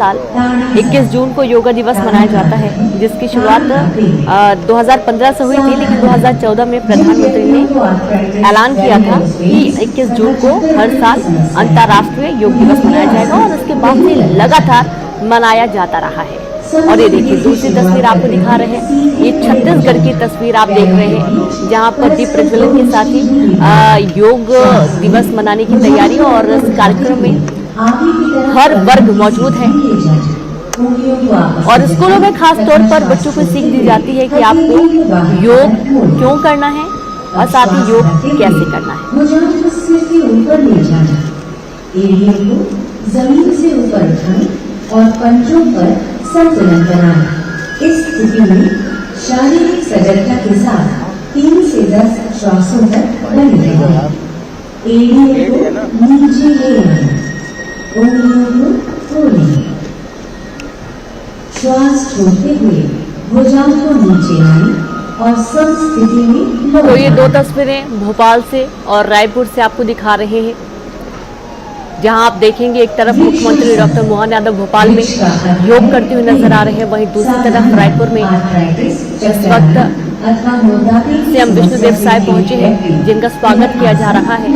साल 21 जून को योगा दिवस मनाया जाता है, जिसकी शुरुआत 2015 से हुई थी, लेकिन 2014 में प्रधानमंत्री ने ऐलान किया था कि 21 जून को हर साल अंतर्राष्ट्रीय योग दिवस मनाया जाएगा और उसके बाद से लगातार मनाया जाता रहा है। और ये देखिए दूसरी तस्वीर आपको दिखा रहे हैं, ये छत्तीसगढ़ की तस्वीर आप देख रहे हैं, जहां पर दीप प्रज्वलन के साथ ही योग दिवस मनाने की तैयारी और इस कार्यक्रम में हर वर्ग मौजूद है और स्कूलों में खास तौर पर बच्चों को सीख दी जाती है कि आपको योग क्यों करना है और साथ ही योग कैसे करना है। जमीन से ऊपर उठाएं और पंजों पर संतुलन बनाएं। इस स्थिति में शारीरिक सजगता के साथ 3 से 10 श्वासों तक बने रहें। एड़ियों को नीचे ले आएं, उंगलियों को खोलें, श्वास छोड़ते हुए भुजाओं को नीचे लाएं और सम स्थिति में। तो ये 2 तस्वीरें भोपाल से और रायपुर से आपको दिखा रहे हैं, जहां आप देखेंगे एक तरफ मुख्यमंत्री डॉक्टर मोहन यादव भोपाल में योग करते हुए नजर आ रहे हैं, वहीं दूसरी तरफ रायपुर में इस वक्त सीएम विष्णुदेव साय पहुंचे हैं, जिनका स्वागत किया जा रहा है।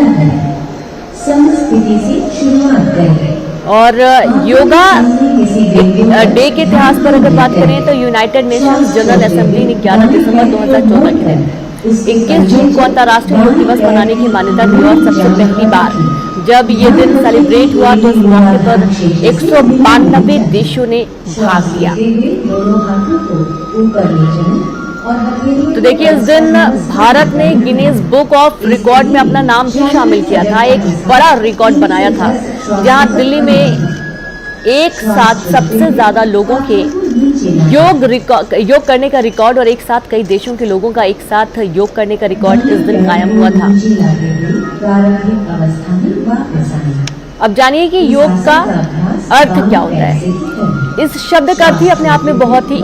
और योगा डे के इतिहास पर अगर बात करें तो यूनाइटेड नेशंस जनरल असेंबली ने 11 दिसंबर 2014 के दिन 21 जून को अंतर्राष्ट्रीय योग दिवस मनाने की मान्यता दी और सबसे पहली बार जब ये दिन सेलिब्रेट हुआ तो इस मौके पर 192 देशों ने भाग लिया। तो देखिए इस दिन भारत ने गिनीज बुक ऑफ रिकॉर्ड में अपना नाम भी शामिल किया था। एक बड़ा रिकॉर्ड बनाया था, जहां दिल्ली में एक साथ सबसे ज्यादा लोगों के योग करने का रिकॉर्ड और एक साथ कई देशों के लोगों का एक साथ योग करने का रिकॉर्ड इस दिन कायम हुआ था। अब जानिए कि योग का अर्थ क्या होता है। इस शब्द का अर्थ ही अपने आप में बहुत ही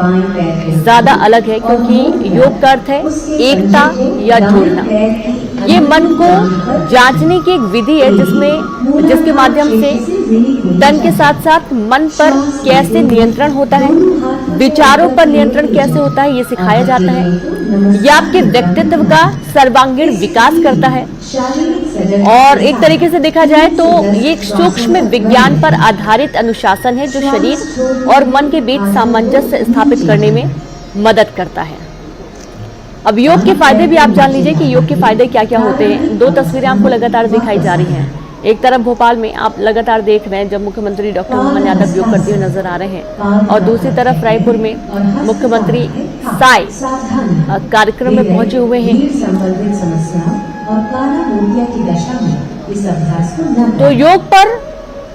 ज्यादा अलग है, क्योंकि योग का अर्थ है एकता या जुड़ना। ये मन को जांचने की एक विधि है जिसके माध्यम से तन के साथ साथ मन पर कैसे नियंत्रण होता है, विचारों पर नियंत्रण कैसे होता है, ये सिखाया जाता है। यह आपके व्यक्तित्व का सर्वांगीण विकास करता है और एक तरीके से देखा जाए तो ये एक सूक्ष्म विज्ञान पर आधारित अनुशासन है जो शरीर और मन के बीच सामंजस्य स्थापित करने में मदद करता है। अब योग के फायदे भी आप जान लीजिए कि योग के फायदे क्या क्या होते हैं। 2 तस्वीरें आपको लगातार दिखाई जा रही हैं। एक तरफ भोपाल में आप लगातार देख रहे हैं जब मुख्यमंत्री डॉक्टर मोहन यादव योग करते हुए नजर आ रहे हैं, और दूसरी तरफ रायपुर में मुख्यमंत्री साय कार्यक्रम में पहुंचे हुए हैं। तो योग पर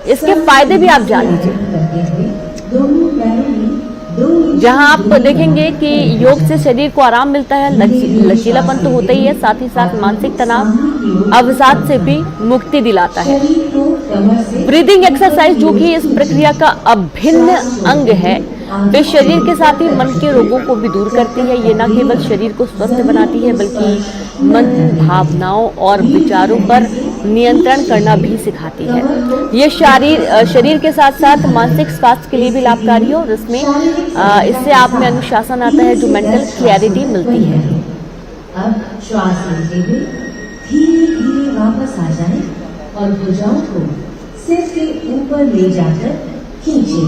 इसके फायदे भी आप जान लीजिए, जहां आप देखेंगे कि योग से शरीर को आराम मिलता है, लचीलापन तो होता ही है, साथ ही साथ मानसिक तनाव अवसाद से भी मुक्ति दिलाता है। ब्रीदिंग एक्सरसाइज जो कि इस प्रक्रिया का अभिन्न अंग है, वे शरीर के साथ ही मन के रोगों को भी दूर करती है। ये न केवल शरीर को स्वस्थ बनाती है बल्कि मन, भावनाओं और विचारों पर नियंत्रण करना भी सिखाती है। ये शरीर के साथ साथ मानसिक स्वास्थ्य के लिए भी लाभकारी है और इससे आप में अनुशासन आता है, जो मेंटल क्लैरिटी मिलती है। अब श्वास लेते हुए धीरे-धीरे वापस आ जाएं और भुजाओं को सिर के ऊपर ले जाकर खींचें।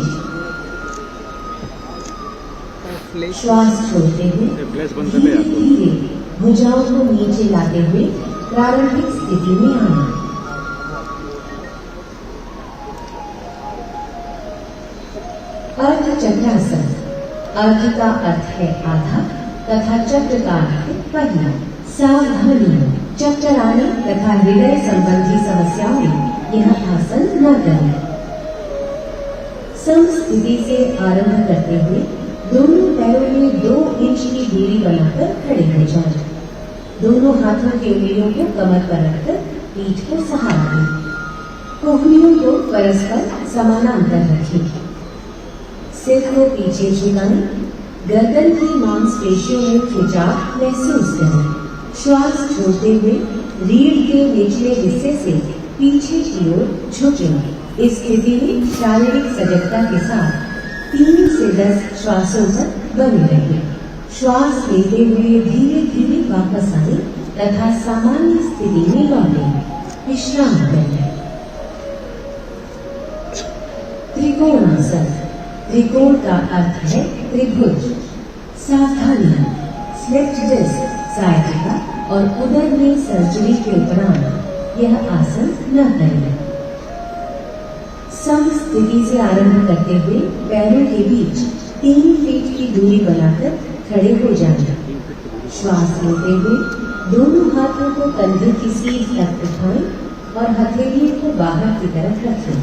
श्वास छोड़ते हुए धीरे भुजाओं को नीचे लाते हुए प्रारंभिक स्थिति में आना। अर्ध चक्रासन। अर्ध का अर्थ है आधा तथा चक्र का अर्थ है पहला। सावधानी, चक्कर आने तथा हृदय संबंधी समस्याओं में यह आसन न करें। सम स्थिति से आरंभ करते हुए दोनों पैरों में 2 इंच की दूरी बनाकर खड़े हो जाएं। दोनों हाथों की उंगलियों को कमर पर रखकर पीठ को सहारा दें। कोहनियों को परस्पर समानांतर रखें। सिर को पीछे झुकाएं। गर्दन की मांसपेशियों में खिंचाव महसूस करें। श्वास छोड़ते हुए रीढ़ के निचले हिस्से से पीछे की ओर झुकें। इस स्थिति में शारीरिक सजगता के साथ 3 से 10 श्वासों तक बने रहिए। श्वास लेते हुए धीरे धीरे वापस आए तथा सामान्य स्थिति में लौटे। विश्राम करें। त्रिकोणासन। त्रिकोण का अर्थ है त्रिभुज। सावधानी, स्लिप्ड डिस्क, साइटिका और उदर में सर्जरी के उपरांत यह आसन न करें। सम स्थिति से आरंभ करते हुए पैरों के बीच 3 फीट की दूरी बनाकर खड़े हो जाएं। श्वास लेते हुए दोनों हाथों को कंधे की सीध तक उठाएं और हथेलियों को बाहर की तरफ रखें।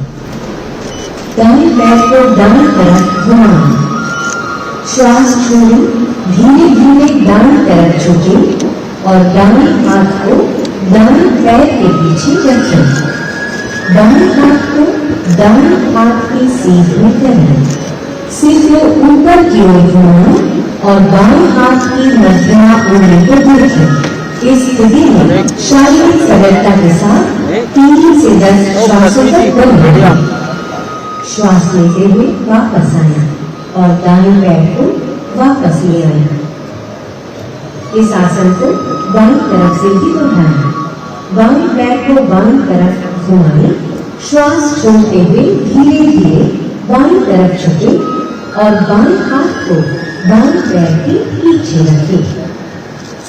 दाएं पैर को दाएं तरफ घुमाएं। श्वास छोड़ें, धीरे धीरे दाएं तरफ झुकें और दाएं हाथ को दाएं पैर के पीछे रखें। दाएं हाथ को दाएं हाथ की सीध में करें। सिर को ऊपर की ओर घुमाएं और बाएं हाथ की मध्यमा उंगली को देखें। इस स्थिति में शारीरिक सजगता के साथ 3 से 10 श्वासों तक बने। श्वास लेते हुए वापस आए और दाएं पैर को वापस ले आए। इस आसन को बाईं तरफ से भी दोहराएं। बाएं पैर को बाईं तरफ घुमाएं। श्वास छोड़ते हुए धीरे धीरे बाईं तरफ झुके और बाएं हाथ को बाएं पैर के पीछे रखें।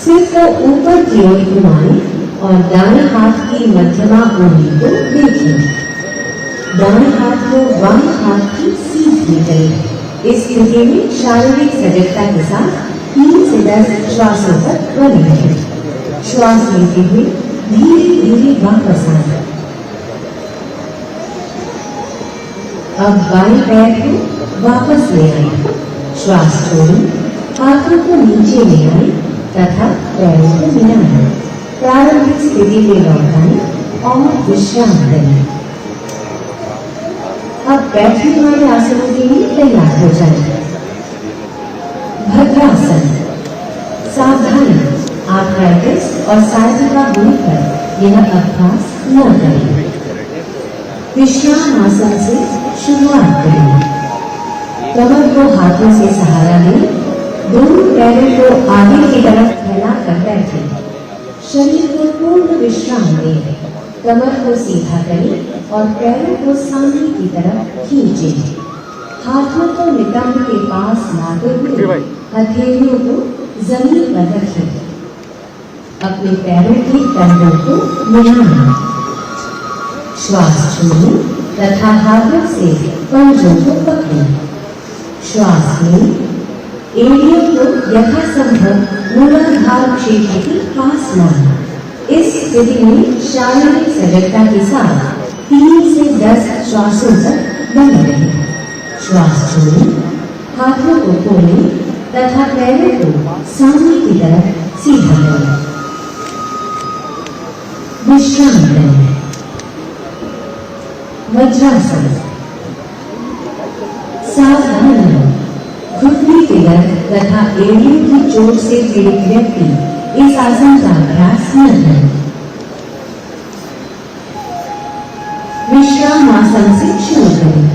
सिर को ऊपर की ओर घुमाएं और दाएं हाथ की मध्यमा उंगली को देखें। दाएं हाथ को बाएं हाथ की सीध में करें। इस स्थिति में शारीरिक सजगता के साथ 3 से 10 श्वासों तक बने रहें। श्वास लेते हुए धीरे धीरे वापस आए। अब बाएं पैर को वापस ले आए। श्वास छोड़ें, हाथों को नीचे ले आए तथा पैरों को मिलाएं। प्रारंभिक स्थिति में लौटाएं और विश्राम करें। अब बैठने वाले आसनों के लिए तैयार हो जाए। भद्रासन। सावधानी, आर्थराइटिस और साइटिका होने पर यह अभ्यास न करें। विश्राम आसन से शुरुआत करें। कमर को हाथों से सहारा लें। दोनों पैरों को आगे की तरफ फैलाकर बैठें। शरीर को पूर्ण विश्राम दें। कमर को सीधा करें और पैरों को सामने की तरफ खींचें। हाथों को नितंब के पास लाते हुए हथेलियों को जमीन पर रखें। अपने पैरों के कंधों को मिलाएं। श्वास छोड़ें तथा हाथों से पंजों को पकड़ें। श्वास लें। एड़ियों को यथासंभव मूलाधार क्षेत्र के पास लाएं। इस स्थिति में शारीरिक सजगता के साथ 3 से 10 श्वासों तक बने रहें। श्वास छोड़ें, हाथों को खोलें तथा पैरों को सामने की तरफ सीधा करें। विश्राम करें। वज्रासन। सावधान, घुटने के दर्द तथा एड़ियों की चोट से पीड़ित व्यक्ति इस आसन का अभ्यास न करें। विश्राम आसन से शुरू करें।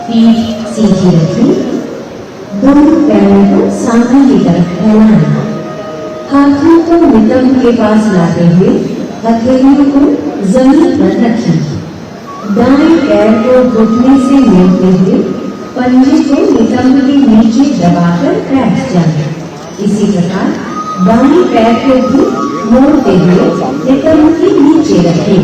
पीठ सीधी रखें। दोनों पैरों को सामने की तरफ फैलाएं। हाथों को नितंब के पास लाते हुए हथेलियों को जमीन पर रखें। दाएं पैर को घुटने से मिलते हुए पंजे को नितंब के नीचे दबाकर बैठ जाए। इसी प्रकार बाएं पैर को भी मोड़ते हुए नितंब के नीचे रखें।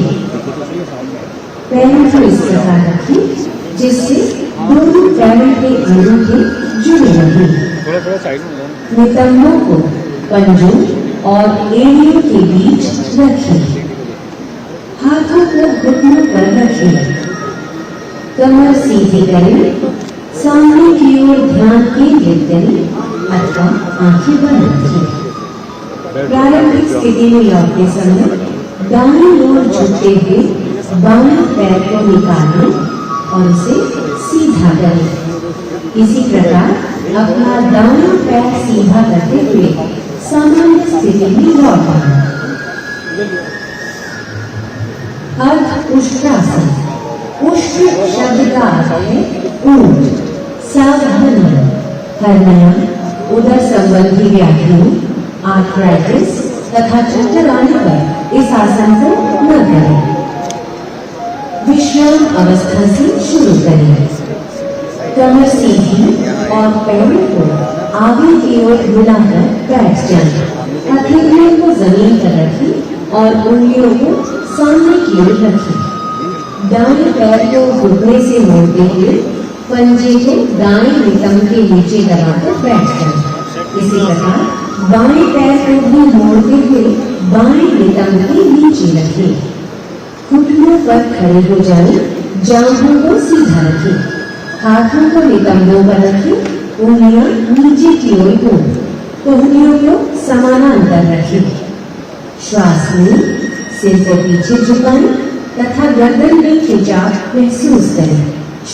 पैरों को इस प्रकार रखें जिससे दोनों पैरों के अंगूठे जुड़े रहें। नितंबों को पंजों और एड़ियों के बीच रखें। हाथों को घुटनों पर रखें। कमर सीधी करें। सामने की ओर ध्यान केंद्रित करें अथवा आंखें बंद रखें। प्रारंभिक स्थिति में लौटते समय दाईं ओर झुकते हुए बाएं पैर को निकालें और उसे सीधा करें। इसी प्रकार अपना दायां पैर सीधा करते हुए सामान्य स्थिति में लौट आएं। अर्ध उष्ट्रासन। उष्ण शब्द का अर्थ है ऊंट। सावधानी, हरनिया, उदर संबंधी व्याधियों, आर्थराइटिस तथा चक्कर आने पर इस आसन को न करें। विश्राम अवस्था से शुरू करें। कमर सीधी और पैरों को आगे की ओर मिलाकर बैठ जाएं। हथेलियों को जमीन पर रखें और उंगलियों को सामने की ओर रखें। दाएं पैर को घुटने से मोड़ते हुए पंजे को दाएं नितंब के नीचे दबाकर बैठ जाएं। इसी प्रकार बाएं पैर को भी मोड़ते हुए बाएं नितंब के नीचे रखें। घुटनों पर खड़े हो जाएं, जांघों को सीधा रखें, हाथों को नितंबों पर रखें, उंगलियां नीचे की ओर हों, कोहनियों को समानांतर रखें। श्वास में सिर को पीछे झुकाएं तथा गर्दन में खिंचाव महसूस करें।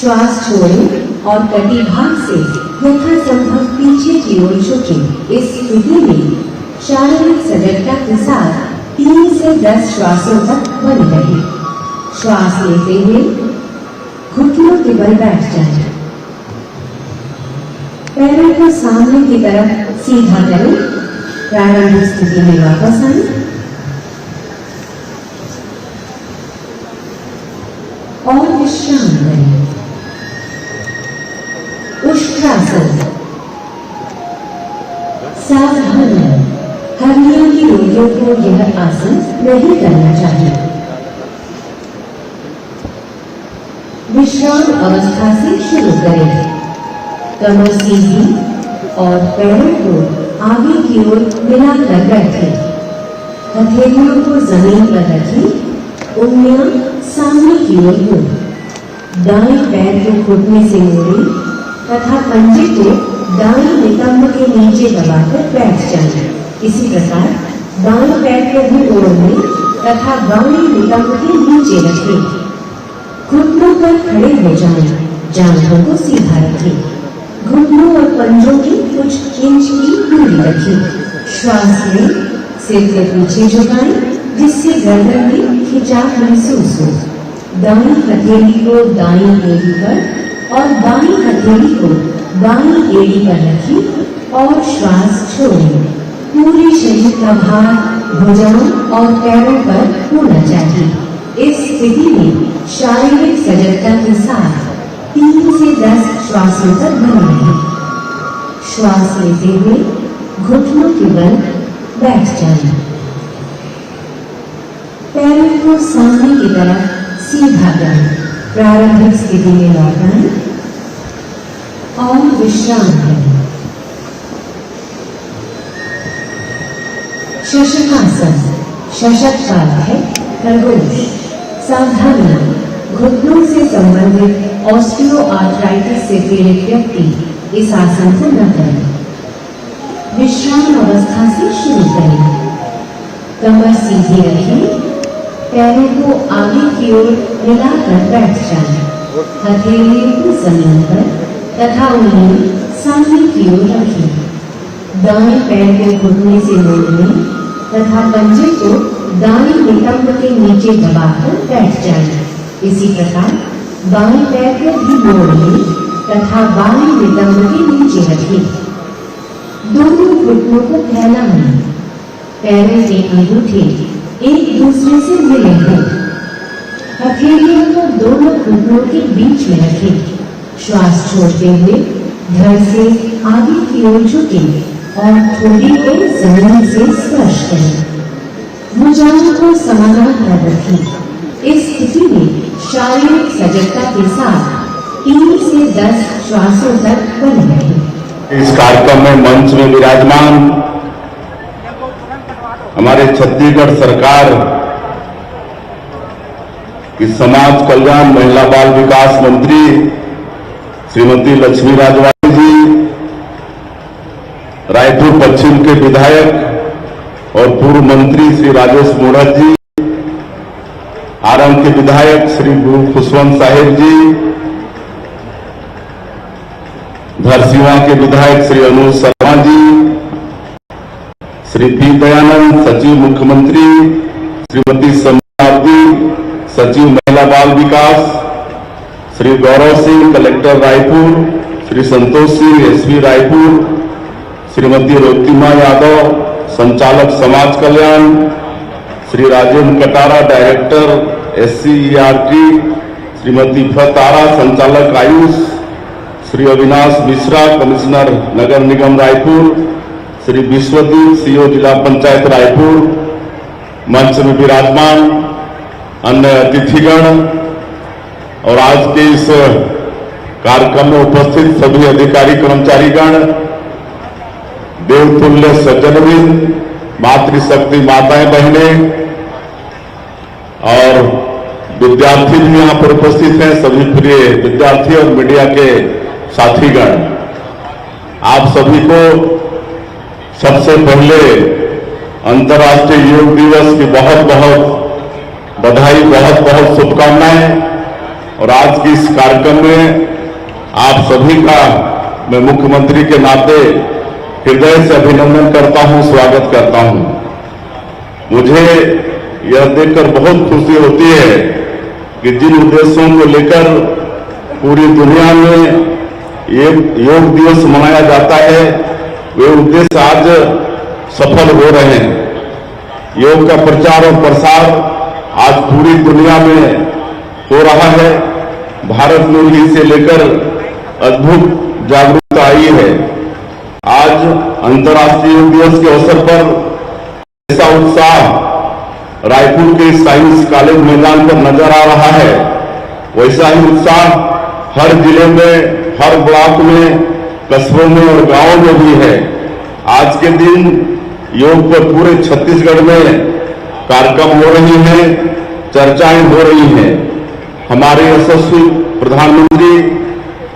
श्वास छोड़ें और कटी भाग से यथासंभव पीछे की ओर झुकें। इस स्थिति में शारीरिक सजगता के साथ 3 से 10 श्वासों तक बने रहें। श्वास लेते हुए घुटनों के बल बैठ जाएं। पैरों को सामने की तरफ सीधा करें। प्रारंभिक स्थिति में वापस आएं और विश्राम करें। उष्ट्रासन। सावधान रहें, हड्डियों की रोगियों को यह आसन नहीं करना चाहिए। विश्राम अवस्था से शुरू करें। कमर सीधी और पैरों को आगे की ओर मिलाकर बैठें। हथेलियों को जमीन पर रखें, उंगलियां सामने की ओर हों। दाएं पैर को घुटने से मोड़ें तथा पंजे को दाएं नितंब के नीचे दबाकर बैठ जाएं। इसी प्रकार बाएं पैर को भी मोड़ें तथा बाएं नितंब के नीचे रखें। घुटनों पर खड़े हो जाएं, जांघों को सीधा रखें। घुटनों और पंजों की कुछ इंच की दूरी रखें। श्वास में सिर के पीछे झुकाएं जिससे गर्दन में खिंचाव महसूस हो। दाईं हथेली को दाईं एड़ी पर और बाईं हथेली को बाईं एड़ी पर रखें और श्वास छोड़ें। पूरे शरीर का भार भुजाओं और पैरों पर होना चाहिए। इस स्थिति में शारीरिक सजगता के साथ 3 से 10 श्वासों तक बने रहें। श्वास लेते हुए घुटनों के बल बैठ जाएं। पैरों को सामने की तरफ सीधा करें। प्रारंभिक स्थिति में लौट आएं और विश्राम करें। शशकासन। शशक का अर्थ है खरगोश। सावधानी, घुटनों से संबंधित ऑस्टियोआर्थराइटिस से पीड़ित व्यक्ति इस आसन को न करें। विश्राम अवस्था से शुरू करें। कमर सीधी रखें, पैरों को आगे की ओर मिलाकर बैठ जाएं। हथेलियों को जमीन पर तथा उन्हें सामने की ओर रखें। दाएं पैर को घुटने से मोड़ें तथा पंजे को दाएं नितंब के नीचे दबाकर बैठ जाएं। इसी प्रकार बाएं पैर को भी मोड़ें तथा बाएं नितंब के नीचे रखें। दोनों घुटनों को फैलाएं। पैरों के अंगूठे एक दूसरे से मिले हों। हथेलियों को दोनों घुटनों के बीच में रखें। श्वास छोड़ते हुए धड़ से आगे की ओर झुकें और ठोड़ी को जमीन से स्पर्श करें। भुजाओं को समानांतर रखें। इस स्थिति में शारीरिक सजगता के साथ 3 से 10 श्वासों तक बने रहें। इस कार्यक्रम में मंच में विराजमान हमारे छत्तीसगढ़ सरकार की समाज कल्याण महिला बाल विकास मंत्री श्रीमती लक्ष्मी राजवाड़ी जी, रायपुर पश्चिम के विधायक और पूर्व मंत्री श्री राजेश मूढ़त जी, आरंग के विधायक श्री गुरु खुशवंत साहिब जी, धरसीवा के विधायक श्री अनुज शर्मा जी, श्री पी दयानंद सचिव मुख्यमंत्री, श्रीमती समता जी सचिव महिला बाल विकास, श्री गौरव सिंह कलेक्टर रायपुर, श्री संतोष सिंह एसपी रायपुर, श्रीमती रोतिमा यादव संचालक समाज कल्याण, श्री राजेंद्र कटारा डायरेक्टर SCERT, श्रीमती फतारा संचालक आयुष, श्री अविनाश मिश्रा कमिश्नर नगर निगम रायपुर, श्री विश्वदीप CO जिला पंचायत रायपुर, मंच में विराजमान अन्य अतिथिगण और आज के इस कार्यक्रम में उपस्थित सभी अधिकारी कर्मचारीगण, देवतुल्य सज्जनवृंद, मातृशक्ति माताएं बहनें और विद्यार्थी भी यहां पर उपस्थित हैं, सभी प्रिय विद्यार्थी और मीडिया के साथीगण, आप सभी को सबसे पहले अंतर्राष्ट्रीय योग दिवस की बहुत बहुत बधाई, बहुत बहुत शुभकामनाएं। और आज की इस कार्यक्रम में आप सभी का मैं मुख्यमंत्री के नाते हृदय से अभिनंदन करता हूं, स्वागत करता हूं। मुझे यह देखकर बहुत खुशी होती है कि जिन उद्देश्यों को लेकर पूरी दुनिया में योग दिवस मनाया जाता है, वे उद्देश्य आज सफल हो रहे हैं। योग का प्रचार और प्रसार आज पूरी दुनिया में हो रहा है। भारत में भी इसे लेकर अद्भुत जागरूकता आई है। आज अंतर्राष्ट्रीय योग दिवस के अवसर पर ऐसा उत्साह रायपुर के साइंस कॉलेज मैदान पर नजर आ रहा है, वैसा ही उत्साह हर जिले में, हर ब्लॉक में, कस्बों में और गांवों में भी है। आज के दिन योग पर पूरे छत्तीसगढ़ में कार्यक्रम हो रही हैं, चर्चाएं हो रही हैं। हमारे यशस्वी प्रधानमंत्री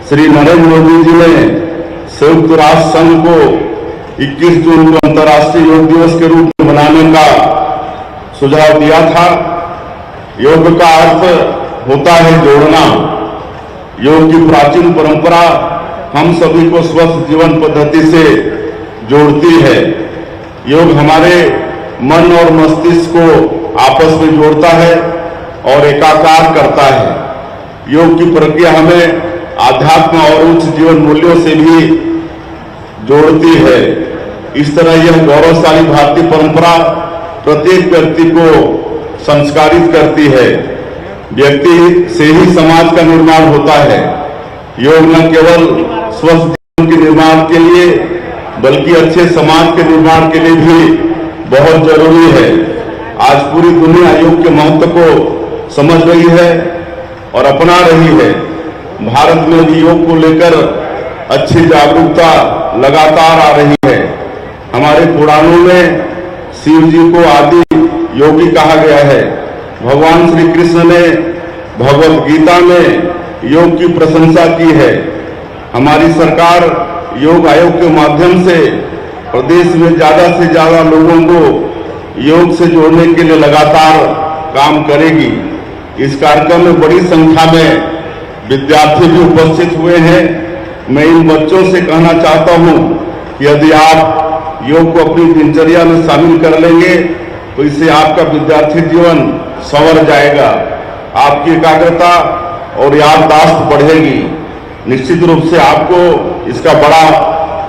श्री नरेंद्र मोदी जी ने संयुक्त राष्ट्र संघ को 21 जून को अंतर्राष्ट्रीय योग दिवस के रूप में मनाने का सुझाव दिया था। योग का अर्थ होता है जोड़ना। योग की प्राचीन परंपरा हम सभी को स्वस्थ जीवन पद्धति से जोड़ती है। योग हमारे मन और मस्तिष्क को आपस में जोड़ता है और एकाकार करता है। योग की प्रक्रिया हमें आध्यात्म और उच्च जीवन मूल्यों से भी जोड़ती है। इस तरह यह गौरवशाली भारतीय परंपरा प्रत्येक व्यक्ति को संस्कारित करती है। व्यक्ति से ही समाज का निर्माण होता है। योग न केवल स्वस्थ जीवन के निर्माण के लिए बल्कि अच्छे समाज के निर्माण के लिए भी बहुत जरूरी है। आज पूरी दुनिया योग के महत्व को समझ रही है और अपना रही है। भारत में भी योग को लेकर अच्छी जागरूकता लगातार आ रही है। हमारे पुराणों में शिव जी को आदि योगी कहा गया है। भगवान श्री कृष्ण ने भगवत गीता में योग की प्रशंसा की है। हमारी सरकार योग आयोग के माध्यम से प्रदेश में ज्यादा से ज्यादा लोगों को योग से जोड़ने के लिए लगातार काम करेगी। इस कार्यक्रम में बड़ी संख्या में विद्यार्थी भी उपस्थित हुए हैं। मैं इन बच्चों से कहना चाहता हूं कि यदि आप योग को अपनी दिनचर्या में शामिल कर लेंगे तो इससे आपका विद्यार्थी जीवन संवर जाएगा, आपकी एकाग्रता और याददाश्त बढ़ेगी। निश्चित रूप से आपको इसका बड़ा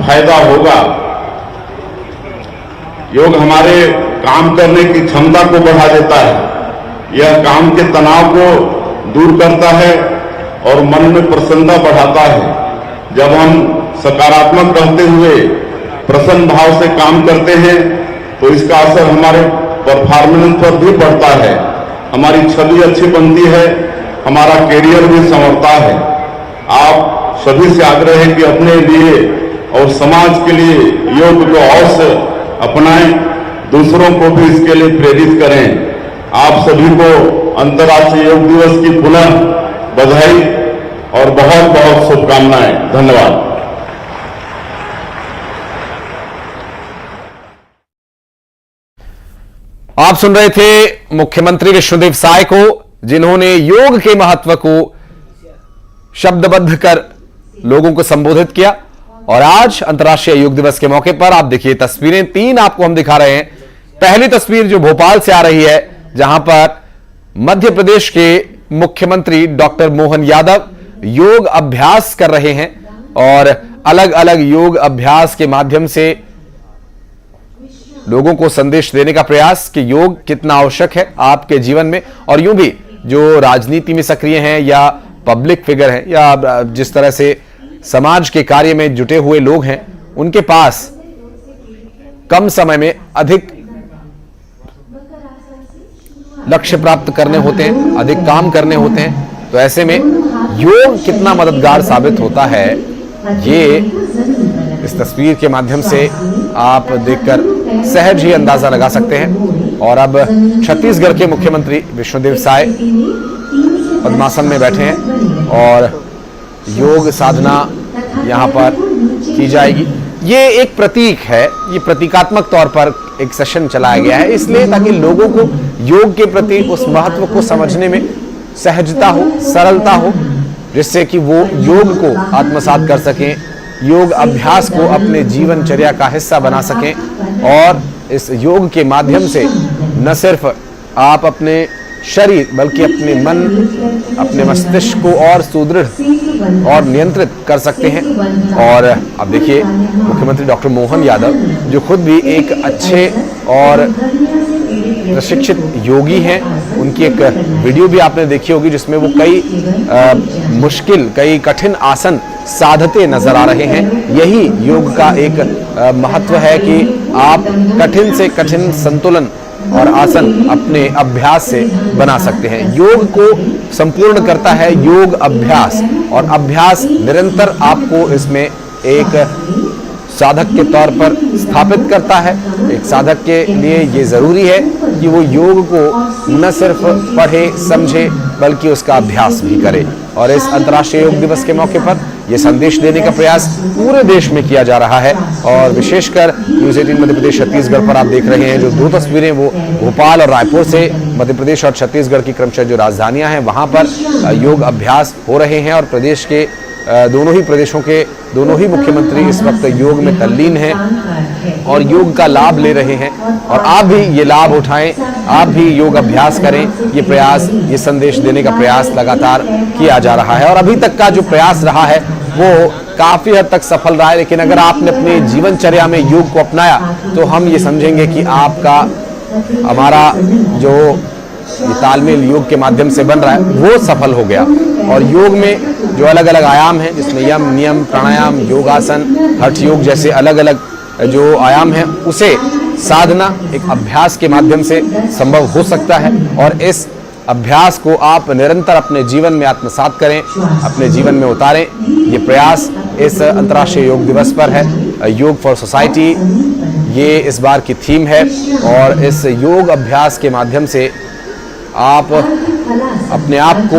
फायदा होगा। योग हमारे काम करने की क्षमता को बढ़ा देता है। यह काम के तनाव को दूर करता है और मन में प्रसन्नता बढ़ाता है। जब हम सकारात्मक रहते हुए प्रसन्न भाव से काम करते हैं तो इसका असर हमारे परफॉर्मेंस पर भी पड़ता है। हमारी छवि अच्छी बनती है, हमारा कैरियर भी संवरता है। आप सभी से आग्रह है कि अपने लिए और समाज के लिए योग को अवश्य अपनाएं, दूसरों को भी इसके लिए प्रेरित करें। आप सभी को अंतर्राष्ट्रीय योग दिवस की पुनः बधाई और बहुत बहुत शुभकामनाएं। धन्यवाद। आप सुन रहे थे मुख्यमंत्री विष्णुदेव साय को, जिन्होंने योग के महत्व को शब्दबद्ध कर लोगों को संबोधित किया। और आज अंतर्राष्ट्रीय योग दिवस के मौके पर आप देखिए तस्वीरें, 3 आपको हम दिखा रहे हैं। पहली तस्वीर जो भोपाल से आ रही है, जहां पर मध्य प्रदेश के मुख्यमंत्री डॉक्टर मोहन यादव योग अभ्यास कर रहे हैं और अलग अलग योग अभ्यास के माध्यम से लोगों को संदेश देने का प्रयास कि योग कितना आवश्यक है आपके जीवन में। और यूं भी जो राजनीति में सक्रिय हैं या पब्लिक फिगर हैं या जिस तरह से समाज के कार्य में जुटे हुए लोग हैं, उनके पास कम समय में अधिक लक्ष्य प्राप्त करने होते हैं, अधिक काम करने होते हैं। तो ऐसे में योग कितना मददगार साबित होता है, ये इस तस्वीर के माध्यम से आप देखकर सहज ही अंदाजा लगा सकते हैं। और अब छत्तीसगढ़ के मुख्यमंत्री विष्णुदेव साय पद्मासन में बैठे हैं और योग साधना यहां पर की जाएगी। ये एक प्रतीक है, ये प्रतीकात्मक तौर पर एक सेशन चलाया गया है इसलिए ताकि लोगों को योग के प्रति उस महत्व को समझने में सहजता हो, सरलता हो, जिससे कि वो योग को आत्मसात कर सकें, योग अभ्यास को अपने जीवनचर्या का हिस्सा बना सकें। और इस योग के माध्यम से न सिर्फ आप अपने शरीर बल्कि अपने मन, अपने मस्तिष्क को और सुदृढ़ और नियंत्रित कर सकते हैं। और अब देखिए मुख्यमंत्री डॉक्टर मोहन यादव, जो खुद भी एक अच्छे और प्रशिक्षित योगी हैं, उनकी एक वीडियो भी आपने देखी होगी जिसमें वो कई मुश्किल, कई कठिन आसन साधते नजर आ रहे हैं। यही योग का एक महत्व है कि आप कठिन से कठिन संतुलन और आसन अपने अभ्यास से बना सकते हैं। योग को संपूर्ण करता है योग अभ्यास, और अभ्यास निरंतर आपको इसमें एक साधक के तौर पर स्थापित करता है। एक साधक के लिए ये जरूरी है कि वो योग को न सिर्फ पढ़े समझे बल्कि उसका अभ्यास भी करे। और इस अंतर्राष्ट्रीय योग दिवस के मौके पर यह संदेश देने का प्रयास पूरे देश में किया जा रहा है। और विशेषकर न्यूज़ 18 मध्य प्रदेश छत्तीसगढ़ पर आप देख रहे हैं जो दो तस्वीरें, वो भोपाल और रायपुर से मध्य प्रदेश और छत्तीसगढ़ की क्रमशः जो राजधानियां हैं वहां पर योग अभ्यास हो रहे हैं। और प्रदेश के दोनों ही प्रदेशों के दोनों ही मुख्यमंत्री इस वक्त योग में तल्लीन हैं और योग का लाभ ले रहे हैं। और आप भी ये लाभ उठाएं, आप भी योग अभ्यास करें। ये प्रयास, ये संदेश देने का प्रयास लगातार किया जा रहा है। और अभी तक का जो प्रयास रहा है वो काफी हद तक सफल रहा है। लेकिन अगर आपने अपनी जीवनचर्या में योग को अपनाया तो हम ये समझेंगे कि आपका, हमारा जो ये तालमेल योग के माध्यम से बन रहा है वो सफल हो गया। और योग में जो अलग अलग आयाम हैं, जिसमें यम, नियम, प्राणायाम, योगासन, हठ योग जैसे अलग अलग जो आयाम हैं, उसे साधना एक अभ्यास के माध्यम से संभव हो सकता है। और इस अभ्यास को आप निरंतर अपने जीवन में आत्मसात करें, अपने जीवन में उतारें। ये प्रयास इस अंतर्राष्ट्रीय योग दिवस पर है। योग फॉर सोसाइटी ये इस बार की थीम है। और इस योग अभ्यास के माध्यम से आप अपने आप को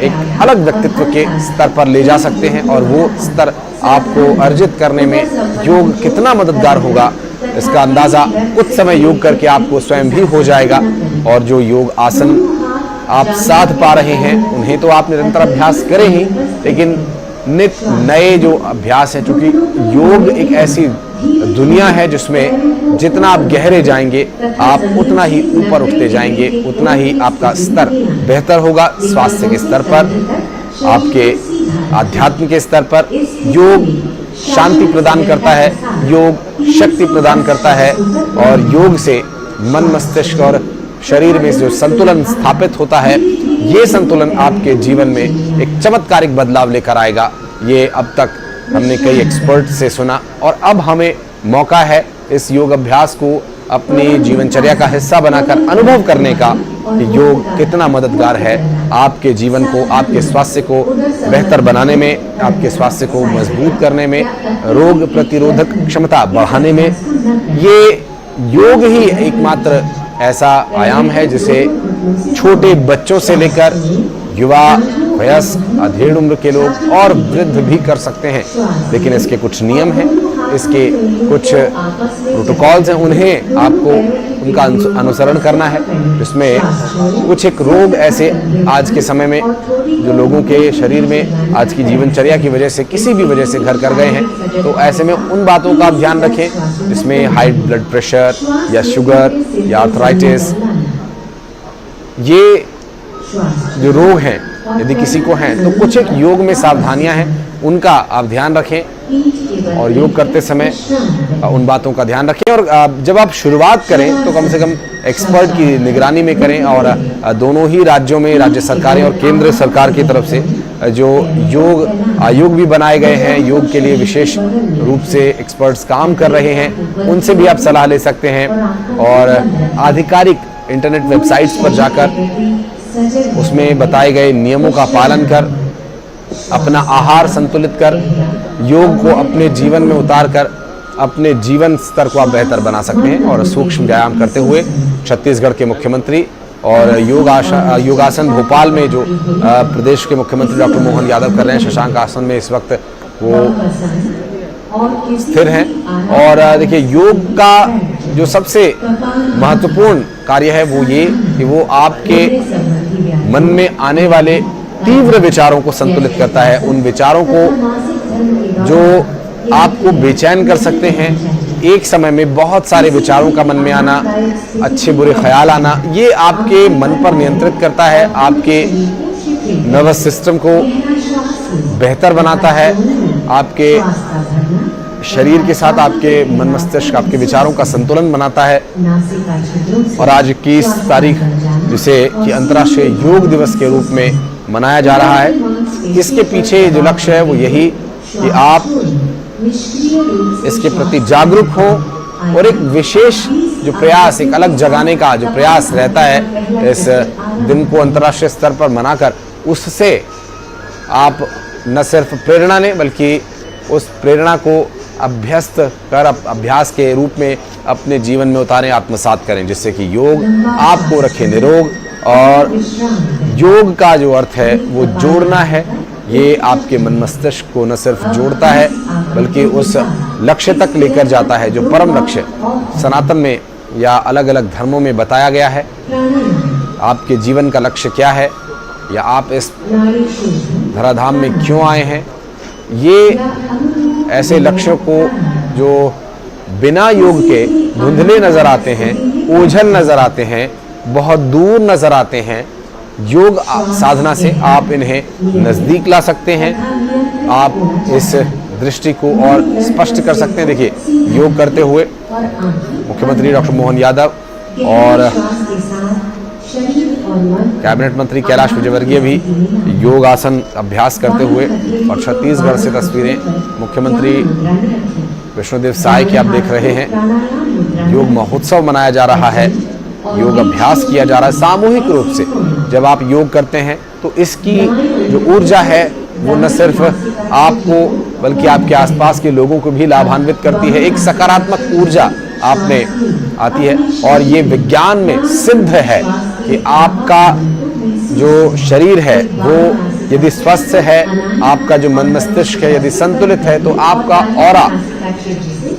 एक अलग व्यक्तित्व के स्तर पर ले जा सकते हैं। और वो स्तर आपको अर्जित करने में योग कितना मददगार होगा इसका अंदाजा कुछ समय योग करके आपको स्वयं भी हो जाएगा। और जो योग आसन आप साध पा रहे हैं उन्हें तो आप निरंतर अभ्यास करें ही, लेकिन नित नए जो अभ्यास है, क्योंकि योग एक ऐसी दुनिया है जिसमें जितना आप गहरे जाएंगे आप उतना ही ऊपर उठते जाएंगे, उतना ही आपका स्तर बेहतर होगा। स्वास्थ्य के स्तर पर, आपके आध्यात्म के स्तर पर योग शांति प्रदान करता है, योग शक्ति प्रदान करता है। और योग से मन, मस्तिष्क और शरीर में जो संतुलन स्थापित होता है, ये संतुलन आपके जीवन में एक चमत्कारिक बदलाव लेकर आएगा। ये अब तक हमने कई एक्सपर्ट से सुना और अब हमें मौका है इस योग अभ्यास को अपनी जीवनचर्या का हिस्सा बनाकर अनुभव करने का कि योग कितना मददगार है आपके जीवन को, आपके स्वास्थ्य को बेहतर बनाने में, आपके स्वास्थ्य को मजबूत करने में, रोग प्रतिरोधक क्षमता बढ़ाने में। ये योग ही एकमात्र ऐसा आयाम है जिसे छोटे बच्चों से लेकर युवा, वयस्क, अधेड़ उम्र के लोग और वृद्ध भी कर सकते हैं। लेकिन इसके कुछ नियम हैं, इसके कुछ प्रोटोकॉल्स हैं, उन्हें आपको उनका अनुसरण करना है। जिसमें कुछ एक रोग ऐसे आज के समय में जो लोगों के शरीर में आज की जीवनचर्या की वजह से किसी भी वजह से घर कर गए हैं, तो ऐसे में उन बातों का आप ध्यान रखें जिसमें हाई ब्लड प्रेशर या शुगर या आर्थराइटिस, ये जो रोग हैं यदि किसी को हैं तो कुछ एक योग में सावधानियां हैं, उनका आप ध्यान रखें और योग करते समय उन बातों का ध्यान रखें। और जब आप शुरुआत करें तो कम से कम एक्सपर्ट की निगरानी में करें। और दोनों ही राज्यों में राज्य सरकारें और केंद्र सरकार की तरफ से जो योग आयोग भी बनाए गए हैं, योग के लिए विशेष रूप से एक्सपर्ट्स काम कर रहे हैं, उनसे भी आप सलाह ले सकते हैं। और आधिकारिक इंटरनेट वेबसाइट्स पर जाकर उसमें बताए गए नियमों का पालन कर, अपना आहार संतुलित कर, योग को अपने जीवन में उतार कर अपने जीवन स्तर को आप बेहतर बना सकते हैं। और सूक्ष्म व्यायाम करते हुए छत्तीसगढ़ के मुख्यमंत्री और योगासन भोपाल में जो प्रदेश के मुख्यमंत्री डॉक्टर मोहन यादव कर रहे हैं, शशांक आसन में इस वक्त वो स्थिर हैं। और देखिए, योग का जो सबसे महत्वपूर्ण कार्य है वो ये कि वो आपके मन में आने वाले तीव्र विचारों को संतुलित करता है। उन विचारों को जो आपको बेचैन कर सकते हैं, एक समय में बहुत सारे विचारों का मन में आना, अच्छे बुरे ख्याल आना, ये आपके मन पर नियंत्रित करता है, आपके नर्वस सिस्टम को बेहतर बनाता है, आपके शरीर के साथ आपके मन मस्तिष्क, आपके विचारों का संतुलन बनाता है। और आज 21 तारीख, जिसे कि अंतर्राष्ट्रीय योग दिवस के रूप में मनाया जा रहा है, इसके पीछे जो लक्ष्य है वो यही कि आप इसके प्रति जागरूक हों और एक विशेष जो प्रयास, एक अलग जगाने का जो प्रयास रहता है इस दिन को अंतर्राष्ट्रीय स्तर पर मनाकर, उससे आप न सिर्फ प्रेरणा लें बल्कि उस प्रेरणा को अभ्यस्त कर अभ्यास के रूप में अपने जीवन में उतारें, आत्मसात करें, जिससे कि योग आपको रखे निरोग। और योग का जो अर्थ है वो जोड़ना है। ये आपके मन मस्तिष्क को न सिर्फ जोड़ता है बल्कि उस लक्ष्य तक लेकर जाता है जो परम लक्ष्य सनातन में या अलग अलग धर्मों में बताया गया है। आपके जीवन का लक्ष्य क्या है, या आप इस धराधाम में क्यों आए हैं, ये ऐसे लक्ष्यों को जो बिना योग के धुंधले नजर आते हैं, ओझल नजर आते हैं, बहुत दूर नजर आते हैं, योग साधना से आप इन्हें नजदीक ला सकते हैं। आप इस दृष्टि को और स्पष्ट कर सकते हैं। देखिए, योग करते हुए मुख्यमंत्री डॉक्टर मोहन यादव और कैबिनेट मंत्री कैलाश विजयवर्गीय भी योग आसन अभ्यास करते हुए, और छत्तीसगढ़ से तस्वीरें मुख्यमंत्री विष्णुदेव साय की आप देख रहे हैं। योग महोत्सव मनाया जा रहा है, योग अभ्यास किया जा रहा है सामूहिक रूप से। जब आप योग करते हैं तो इसकी जो ऊर्जा है वो न सिर्फ आपको बल्कि आपके आसपास के लोगों को भी लाभान्वित करती है। एक सकारात्मक ऊर्जा आप में आती है। और ये विज्ञान में सिद्ध है कि आपका जो शरीर है वो यदि स्वस्थ है, आपका जो मन मस्तिष्क है यदि संतुलित है, तो आपका ऑरा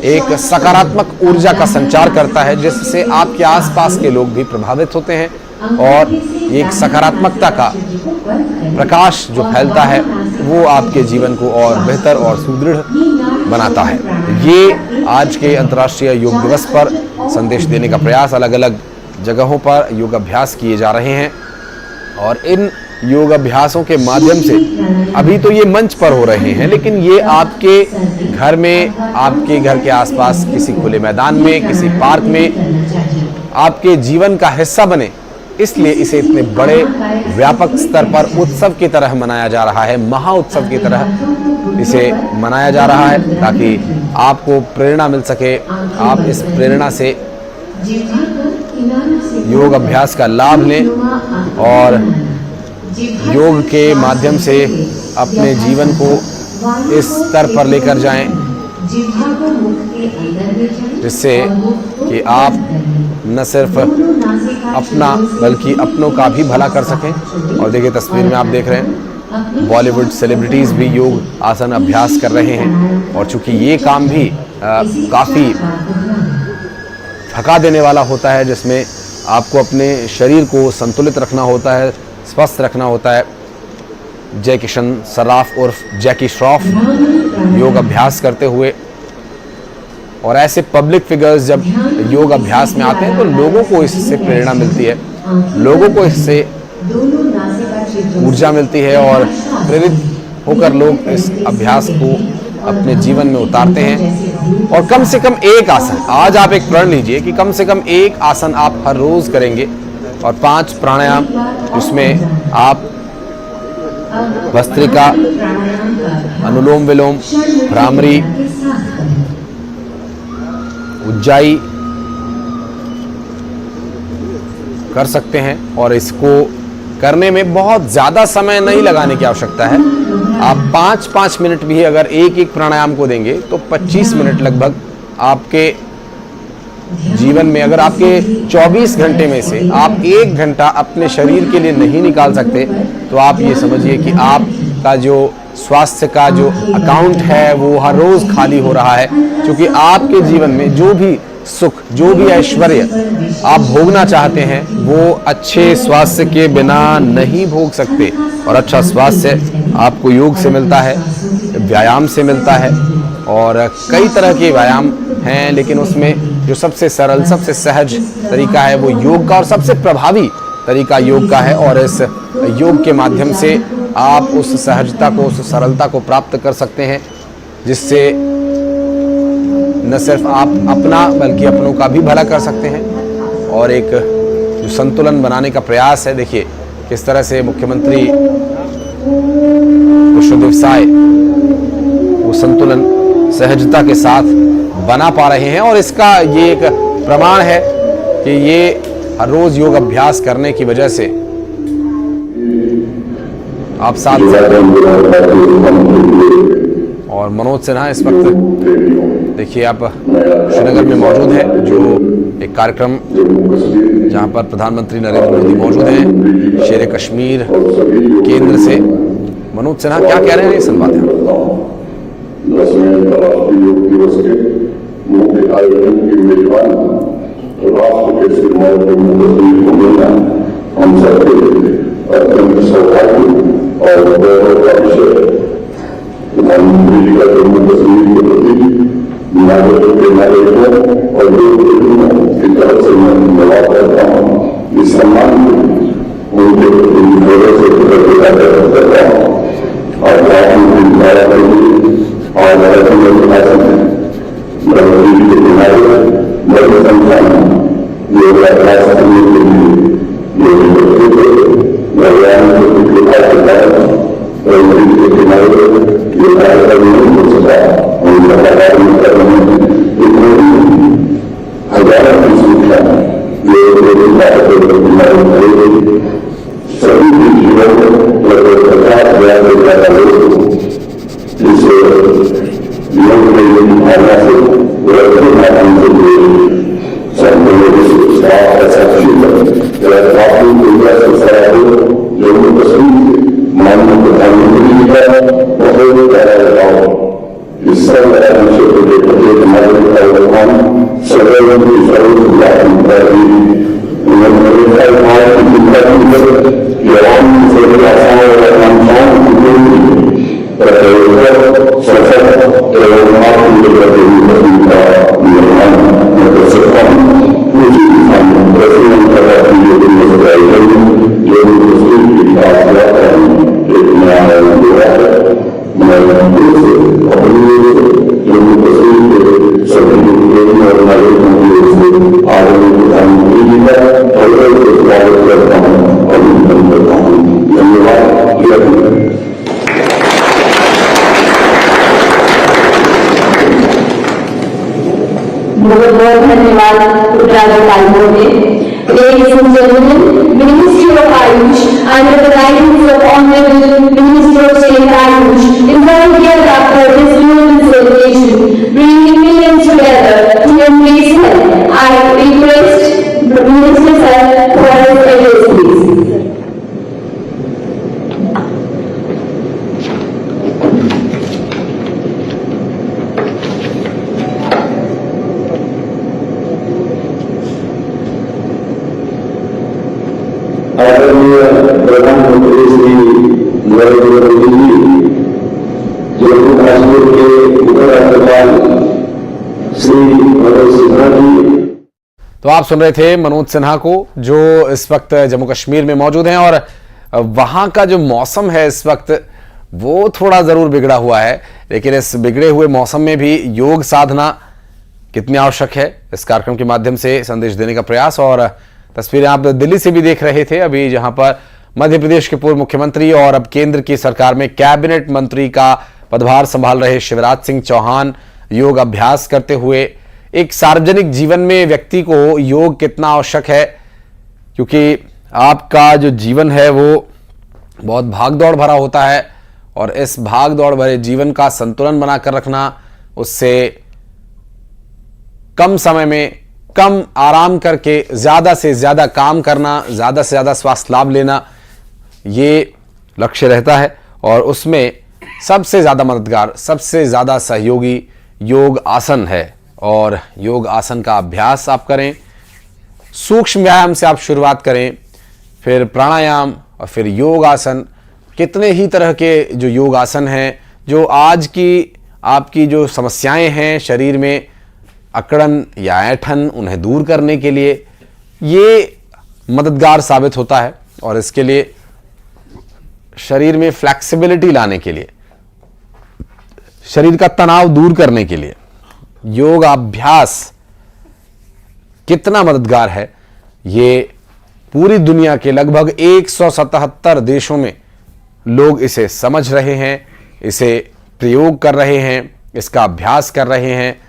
एक सकारात्मक ऊर्जा का संचार करता है, जिससे आपके आसपास के लोग भी प्रभावित होते हैं। और एक सकारात्मकता का प्रकाश जो फैलता है वो आपके जीवन को और बेहतर और सुदृढ़ बनाता है। ये आज के अंतर्राष्ट्रीय योग दिवस पर संदेश देने का प्रयास अलग अलग जगहों पर योग अभ्यास किए जा रहे हैं। और इन योग अभ्यासों के माध्यम से अभी तो ये मंच पर हो रहे हैं, लेकिन ये आपके घर में, आपके घर के आसपास किसी खुले मैदान में, किसी पार्क में आपके जीवन का हिस्सा बने। इसलिए इसे इतने बड़े व्यापक स्तर पर उत्सव की तरह मनाया जा रहा है, महा उत्सव की तरह इसे मनाया जा रहा है, ताकि आपको प्रेरणा मिल सके। आप इस प्रेरणा से योग अभ्यास का लाभ लें और योग के माध्यम से अपने जीवन को इस स्तर पर लेकर जाएं, जिससे कि आप न सिर्फ अपना बल्कि अपनों का भी भला कर सकें। और देखिए, तस्वीर में आप देख रहे हैं बॉलीवुड सेलिब्रिटीज भी योग आसन अभ्यास कर रहे हैं। और चूंकि ये काम भी काफ़ी थका देने वाला होता है, जिसमें आपको अपने शरीर को संतुलित रखना होता है, स्वस्थ रखना होता है। जय किशन सराफ उर्फ जैकी श्रॉफ योग अभ्यास करते हुए, और ऐसे पब्लिक फिगर्स जब योग अभ्यास में आते हैं तो लोगों को इससे प्रेरणा मिलती है, लोगों को इससे ऊर्जा मिलती है और प्रेरित होकर लोग इस अभ्यास को अपने जीवन में उतारते हैं। और कम से कम एक आसन, आज आप एक प्रण लीजिए कि कम से कम एक आसन आप हर रोज करेंगे और 5 प्राणायाम, जिसमें आप भस्त्रिका, अनुलोम विलोम, भ्रामरी, उज्जाई कर सकते हैं। और इसको करने में बहुत ज़्यादा समय नहीं लगाने की आवश्यकता है। आप 5-5 मिनट भी अगर एक प्राणायाम को देंगे तो 25 मिनट लगभग आपके जीवन में, अगर आपके 24 घंटे में से आप 1 घंटा अपने शरीर के लिए नहीं निकाल सकते तो आप ये समझिए कि आपका जो स्वास्थ्य का जो अकाउंट है वो हर रोज खाली हो रहा है, क्योंकि आपके जीवन में जो भी सुख, जो भी ऐश्वर्य आप भोगना चाहते हैं वो अच्छे स्वास्थ्य के बिना नहीं भोग सकते। और अच्छा स्वास्थ्य आपको योग से मिलता है, व्यायाम से मिलता है, और कई तरह के व्यायाम हैं, लेकिन उसमें जो सबसे सरल, सबसे सहज तरीका है वो योग का, और सबसे प्रभावी तरीका योग का है। और इस योग के माध्यम से आप उस सहजता को, उस सरलता को प्राप्त कर सकते हैं, जिससे न सिर्फ आप अपना बल्कि अपनों का भी भला कर सकते हैं। और एक जो संतुलन बनाने का प्रयास है, देखिए किस तरह से मुख्यमंत्री विष्णुदेव साय वो संतुलन सहजता के साथ बना पा रहे हैं। और इसका ये एक प्रमाण है कि ये हर रोज योग अभ्यास करने की वजह से आप साथ, और मनोज सिन्हा इस वक्त देखिए आप श्रीनगर में मौजूद है, जो एक कार्यक्रम जहां पर प्रधानमंत्री नरेंद्र मोदी मौजूद हैं, शेर कश्मीर केंद्र से। मनोज सिन्हा क्या कह रहे हैं, सुनवाते हैं। 10वें अंतर्राष्ट्रीय योग दिवस के मुख्य आयोजन की मेजबान राष्ट्र के सिरमौर को मिलना हम सबके लिए अत्यंत सौभाग्य और गौरव का विषय है। प्रधानमंत्री जी का जम्मू कश्मीर के प्रति नागरिकों के नागरिकों और योग प्रेमियों की तरफ से मैं धन्यवाद करता हूँ। इस सम्मान को उनके प्रति गौरव से कृतज्ञता व्यक्त करता हूँ। और प्रधानमंत्री द्वारा और भारतीय प्रशासन है नदी के किनारे बड़ी संख्या में योग अभ्यास करने के लिए भगवान की कृपा के कारण नदी के किनारे ये कार्यक्रम नहीं हो सका। उनका कार्यक्रम करने में इतने हजारों की संख्या सभी के जीवन में लगभग 50,000 से ज्यादा लोग इस योग की भावना से माध्यम से जुड़े जम्मू कश्मीर माननीय प्रधानमंत्री जी का बहुत प्यारा लगाव। इस सब विषय को प्रत्येक नागरिक का योगदान सर्वों की सर्वोच्च आशाओं और आकांक्षाओं की बहुत बहुत धन्यवाद राज्यपाल महोदय। Ladies and gentlemen, Ministry of Ayush under the guidance of Honorable Minister of State Ayush involved here after this global celebration, bringing millions together to embrace health. I request the Minister sir for his address, please. आदरणीय प्रधानमंत्री श्री नरेंद्र मोदी जी, जम्मू कश्मीर के उपराज्यपाल श्री मनोज सिन्हा जी। तो आप सुन रहे थे मनोज सिन्हा को, जो इस वक्त जम्मू कश्मीर में मौजूद हैं। और वहां का जो मौसम है इस वक्त वो थोड़ा जरूर बिगड़ा हुआ है, लेकिन इस बिगड़े हुए मौसम में भी योग साधना कितनी आवश्यक है, इस कार्यक्रम के माध्यम से संदेश देने का प्रयास। और तस्वीरें आप दिल्ली से भी देख रहे थे अभी, जहां पर मध्य प्रदेश के पूर्व मुख्यमंत्री और अब केंद्र की सरकार में कैबिनेट मंत्री का पदभार संभाल रहे शिवराज सिंह चौहान योग अभ्यास करते हुए। एक सार्वजनिक जीवन में व्यक्ति को योग कितना आवश्यक है, क्योंकि आपका जो जीवन है वो बहुत भागदौड़ भरा होता है और इस भागदौड़ भरे जीवन का संतुलन बनाकर रखना, उससे कम समय में कम आराम करके ज्यादा से ज्यादा काम करना, ज्यादा से ज्यादा स्वास्थ्य लाभ लेना, ये लक्ष्य रहता है। और उसमें सबसे ज्यादा मददगार, सबसे ज्यादा सहयोगी योग आसन है। और योग आसन का अभ्यास आप करें, सूक्ष्म व्यायाम से आप शुरुआत करें, फिर प्राणायाम और फिर योग आसन। कितने ही तरह के जो योग आसन हैं, जो आज की आपकी जो समस्याएं हैं शरीर में, अकड़न या ऐंठन, उन्हें दूर करने के लिए ये मददगार साबित होता है। और इसके लिए शरीर में फ्लेक्सिबिलिटी लाने के लिए, शरीर का तनाव दूर करने के लिए योग अभ्यास कितना मददगार है, ये पूरी दुनिया के लगभग 177 देशों में लोग इसे समझ रहे हैं, इसे प्रयोग कर रहे हैं, इसका अभ्यास कर रहे हैं।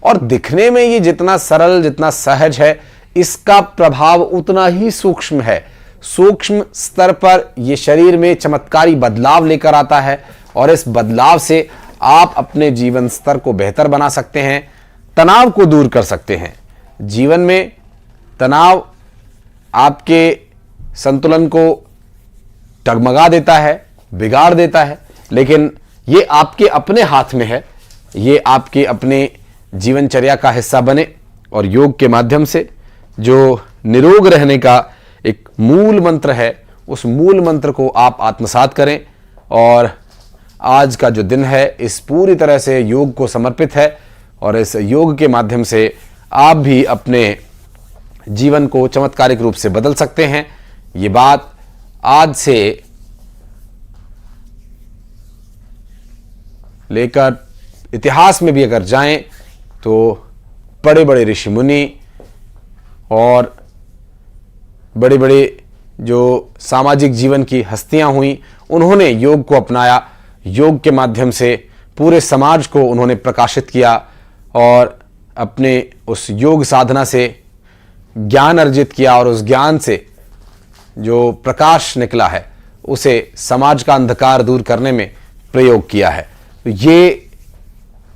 और दिखने में ये जितना सरल, जितना सहज है, इसका प्रभाव उतना ही सूक्ष्म है। सूक्ष्म स्तर पर यह शरीर में चमत्कारी बदलाव लेकर आता है और इस बदलाव से आप अपने जीवन स्तर को बेहतर बना सकते हैं, तनाव को दूर कर सकते हैं। जीवन में तनाव आपके संतुलन को डगमगा देता है, बिगाड़ देता है, लेकिन ये आपके अपने हाथ में है, ये आपके अपने जीवनचर्या का हिस्सा बने। और योग के माध्यम से जो निरोग रहने का एक मूल मंत्र है, उस मूल मंत्र को आप आत्मसात करें। और आज का जो दिन है इस पूरी तरह से योग को समर्पित है और इस योग के माध्यम से आप भी अपने जीवन को चमत्कारिक रूप से बदल सकते हैं। ये बात आज से लेकर इतिहास में भी अगर जाएं तो बड़े बड़े ऋषि मुनि और बड़े बड़े जो सामाजिक जीवन की हस्तियां हुई, उन्होंने योग को अपनाया। योग के माध्यम से पूरे समाज को उन्होंने प्रकाशित किया और अपने उस योग साधना से ज्ञान अर्जित किया और उस ज्ञान से जो प्रकाश निकला है उसे समाज का अंधकार दूर करने में प्रयोग किया है। तो ये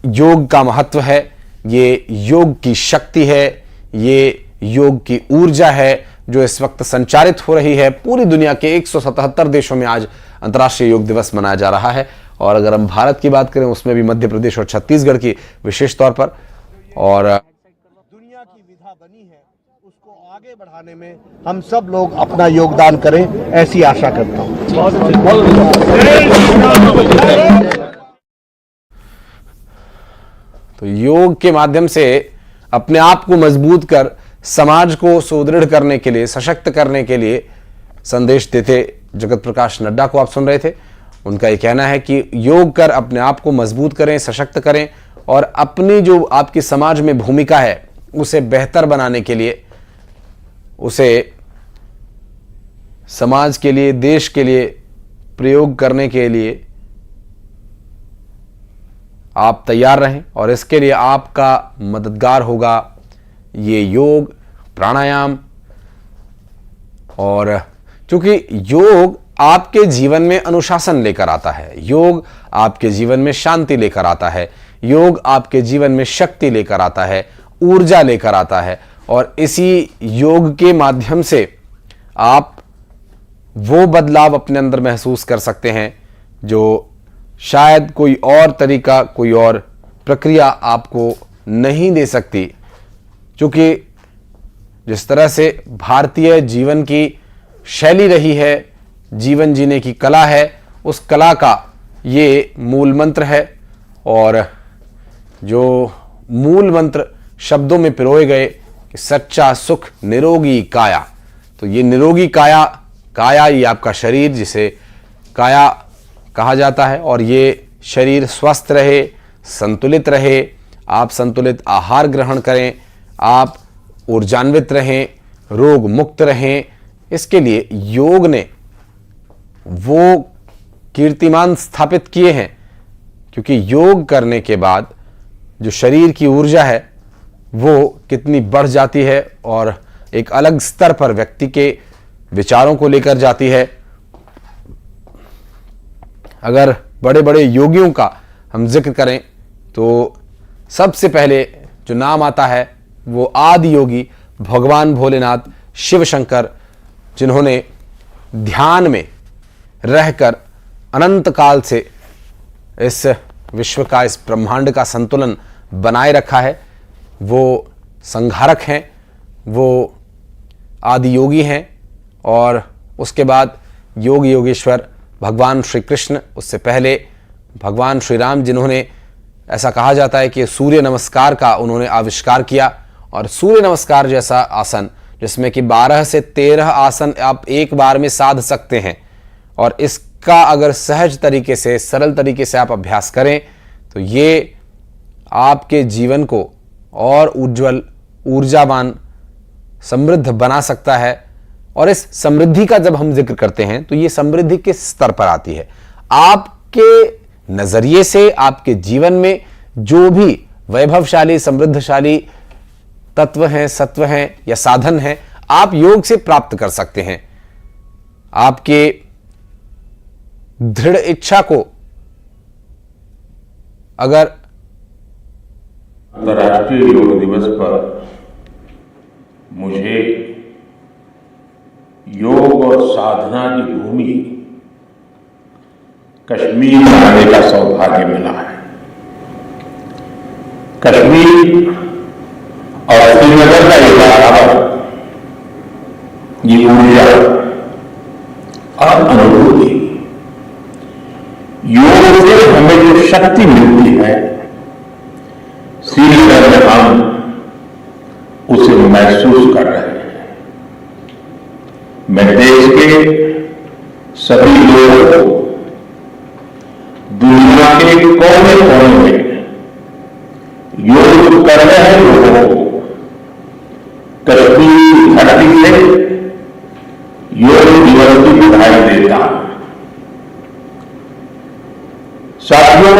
योग का महत्व है, ये योग की शक्ति है, ये योग की ऊर्जा है जो इस वक्त संचारित हो रही है। पूरी दुनिया के 177 देशों में आज अंतर्राष्ट्रीय योग दिवस मनाया जा रहा है। और अगर हम भारत की बात करें उसमें भी मध्य प्रदेश और छत्तीसगढ़ की विशेष तौर पर। और दुनिया की विधा बनी है, उसको आगे बढ़ाने में हम सब लोग अपना योगदान करें, ऐसी आशा करता हूं। तो योग के माध्यम से अपने आप को मजबूत कर समाज को सुदृढ़ करने के लिए, सशक्त करने के लिए संदेश देते जगत प्रकाश नड्डा को आप सुन रहे थे। उनका ये कहना है कि योग कर अपने आप को मजबूत करें, सशक्त करें और अपनी जो आपकी समाज में भूमिका है उसे बेहतर बनाने के लिए, उसे समाज के लिए, देश के लिए प्रयोग करने के लिए आप तैयार रहें। और इसके लिए आपका मददगार होगा ये योग, प्राणायाम। और क्योंकि योग आपके जीवन में अनुशासन लेकर आता है, योग आपके जीवन में शांति लेकर आता है, योग आपके जीवन में शक्ति लेकर आता है, ऊर्जा लेकर आता है। और इसी योग के माध्यम से आप वो बदलाव अपने अंदर महसूस कर सकते हैं जो शायद कोई और तरीका, कोई और प्रक्रिया आपको नहीं दे सकती। क्योंकि जिस तरह से भारतीय जीवन की शैली रही है, जीवन जीने की कला है, उस कला का ये मूल मंत्र है। और जो मूल मंत्र शब्दों में पिरोए गए कि सच्चा सुख निरोगी काया, तो ये निरोगी काया काया, ये आपका शरीर जिसे काया कहा जाता है, और ये शरीर स्वस्थ रहे, संतुलित रहे, आप संतुलित आहार ग्रहण करें, आप ऊर्जान्वित रहें, रोग मुक्त रहें, इसके लिए योग ने वो कीर्तिमान स्थापित किए हैं। क्योंकि योग करने के बाद जो शरीर की ऊर्जा है वो कितनी बढ़ जाती है और एक अलग स्तर पर व्यक्ति के विचारों को लेकर जाती है। अगर बड़े बड़े योगियों का हम जिक्र करें तो सबसे पहले जो नाम आता है वो आदि योगी भगवान भोलेनाथ शिव शंकर, जिन्होंने ध्यान में रहकर अनंत काल से इस विश्व का, इस ब्रह्मांड का संतुलन बनाए रखा है। वो संहारक हैं, वो आदि योगी हैं। और उसके बाद योग योगेश्वर भगवान श्री कृष्ण, उससे पहले भगवान श्री राम, जिन्होंने ऐसा कहा जाता है कि सूर्य नमस्कार का उन्होंने आविष्कार किया। और सूर्य नमस्कार जैसा आसन जिसमें कि 12 से 13 आसन आप एक बार में साध सकते हैं, और इसका अगर सहज तरीके से, सरल तरीके से आप अभ्यास करें तो ये आपके जीवन को और उज्जवल, ऊर्जावान, समृद्ध बना सकता है। और इस समृद्धि का जब हम जिक्र करते हैं तो ये समृद्धि किस स्तर पर आती है? आपके नजरिए से आपके जीवन में जो भी वैभवशाली, समृद्धशाली तत्व हैं, सत्व हैं या साधन हैं, आप योग से प्राप्त कर सकते हैं। आपके दृढ़ इच्छा को अगर अंतर्राष्ट्रीय योग दिवस पर मुझे योग और साधना की भूमि कश्मीर जाने का सौभाग्य मिला है। कश्मीर और श्रीनगर का ये वातावरण, ये ऊर्जा और अनुभूति, योग से हमें जो शक्ति मिलती है, श्रीनगर में हम उसे महसूस कर रहे हैं। मैं देश के सभी लोगों को, दुनिया के कोने कोने में योग कर रहे लोगों को कश्मीर की धरती से योग दिवस की बधाई देता हूं। साथियों,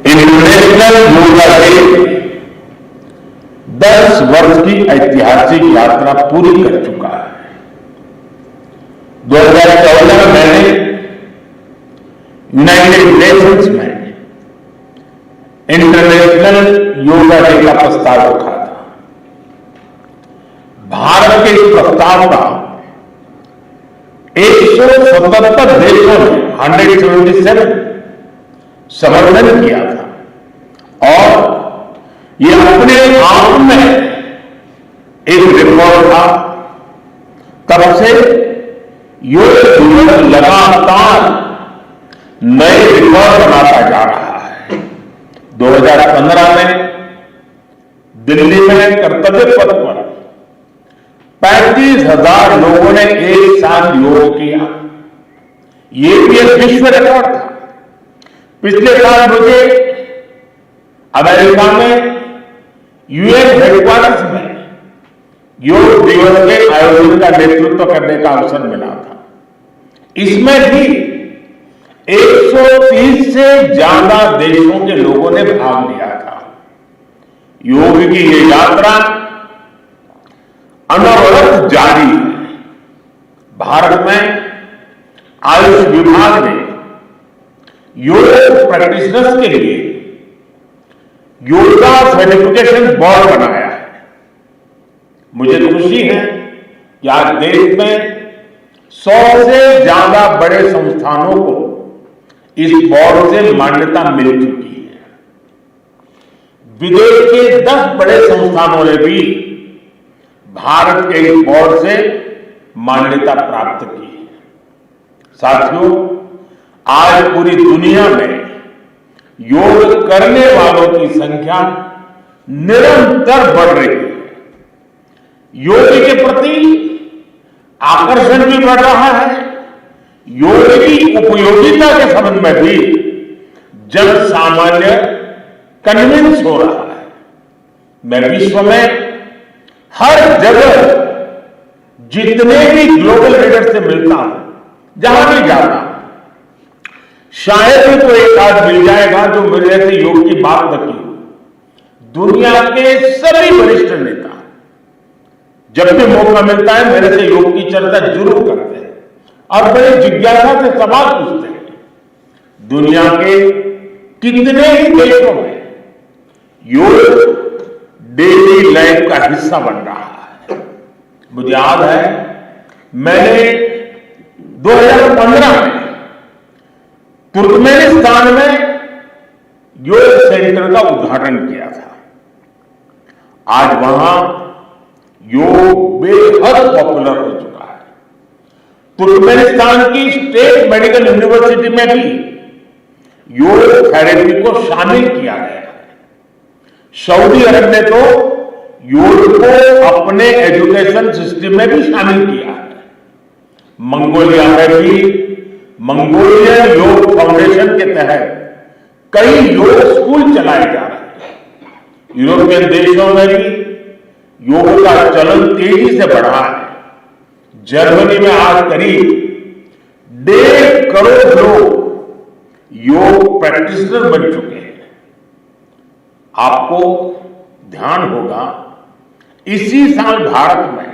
इंटरनेशनल योगा डे 10 वर्ष की ऐतिहासिक यात्रा पूरी कर चुका है। 2014 में मैंने यूनाइटेड नेशंस में इंटरनेशनल योगा डे का प्रस्ताव रखा था। भारत के इस प्रस्ताव का 177 देशों ने 177 समर्थन किया था, और ये अपने आप में एक रिकॉर्ड था। तब से योग दिवस लगातार नए रिकॉर्ड बनाता जा रहा है। 2015 में दिल्ली में कर्तव्य पथ पर 35,000 लोगों ने एक साथ योग किया। ये भी एक विश्व रिकॉर्ड था। पिछले साल मुझे अमेरिका में यूएन हेडक्वार्टर्स में योग दिवस के आयोजन का नेतृत्व करने का अवसर मिला था। इसमें भी 130 से ज्यादा देशों के लोगों ने भाग लिया था। योग की ये यात्रा अनवरत जारी है। भारत में आयुष विभाग ने योग प्रैक्टिशनर्स के लिए योगा सर्टिफिकेशन बोर्ड बनाया है। मुझे खुशी है कि आज देश में 100 से ज्यादा बड़े संस्थानों को इस बोर्ड से मान्यता मिल चुकी है। विदेश के 10 बड़े संस्थानों ने भी भारत के इस बोर्ड से मान्यता प्राप्त की है। साथियों, आज पूरी दुनिया में योग करने वालों की संख्या निरंतर बढ़ रही है। योग के प्रति आकर्षण भी बढ़ रहा है, योग की उपयोगिता के संबंध में भी जन सामान्य कन्विंस हो रहा है। मैं विश्व में हर जगह जितने भी ग्लोबल लीडर से मिलता हूं, जहां भी जाता हूं, शायद ही तो एक आध मिल जाएगा जो मेरे से योग की बात न की। दुनिया के सभी वरिष्ठ नेता जब भी मौका मिलता है मेरे से योग की चर्चा जरूर करते हैं और बड़े जिज्ञासा से सवाल पूछते हैं। दुनिया के कितने ही देशों में योग डेली लाइफ का हिस्सा बन रहा है। मुझे याद है मैंने 2015 में तुर्कमेनिस्तान में योग सेंटर का उद्घाटन किया था। आज वहां योग बेहद पॉपुलर हो चुका है। तुर्कमेनिस्तान की स्टेट मेडिकल यूनिवर्सिटी में भी योग थेरेपी को शामिल किया गया है। सऊदी अरब ने तो योग को अपने एजुकेशन सिस्टम में भी शामिल किया है। मंगोलिया में भी मंगोलियन योग फाउंडेशन के तहत कई योग स्कूल चलाए जा रहे हैं। यूरोपियन देशों में भी योग का चलन तेजी से बढ़ा है। जर्मनी में आज करीब 1.5 करोड़ लोग योग प्रैक्टिशनर बन चुके हैं। आपको ध्यान होगा इसी साल भारत में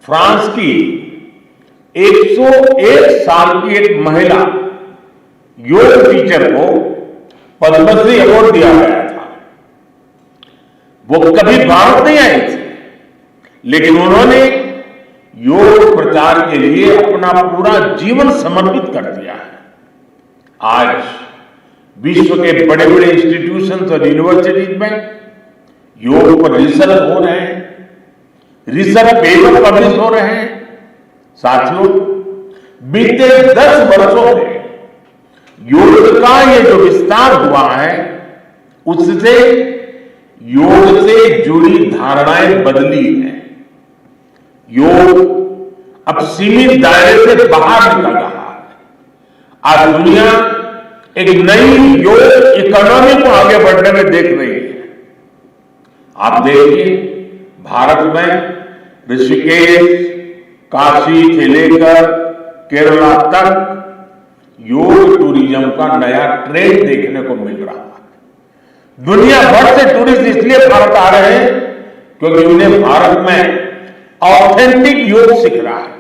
फ्रांस की 101 साल की एक महिला योग टीचर को पद्मश्री अवार्ड दिया गया था। वो कभी भारत नहीं आई थी, लेकिन उन्होंने योग प्रचार के लिए अपना पूरा जीवन समर्पित कर दिया है। आज विश्व के बड़े बड़े इंस्टीट्यूशंस और यूनिवर्सिटीज में योग पर रिसर्च हो रहे हैं, रिसर्च पेपर पब्लिश हो रहे हैं। साथियों, बीते 10 वर्षों में योग का ये जो विस्तार हुआ है, उससे योग से जुड़ी धारणाएं बदली हैं। योग अब सीमित दायरे से बाहर निकल रहा है। आज दुनिया एक नई योग इकोनॉमी को आगे बढ़ने में देख रही है। आप देखिए, भारत में ऋषिकेश, काशी से लेकर केरला तक योग टूरिज्म का नया ट्रेंड देखने को मिल रहा है। दुनिया भर से टूरिस्ट इसलिए भारत आ रहे हैं क्योंकि उन्हें भारत में ऑथेंटिक योग सीख रहा है।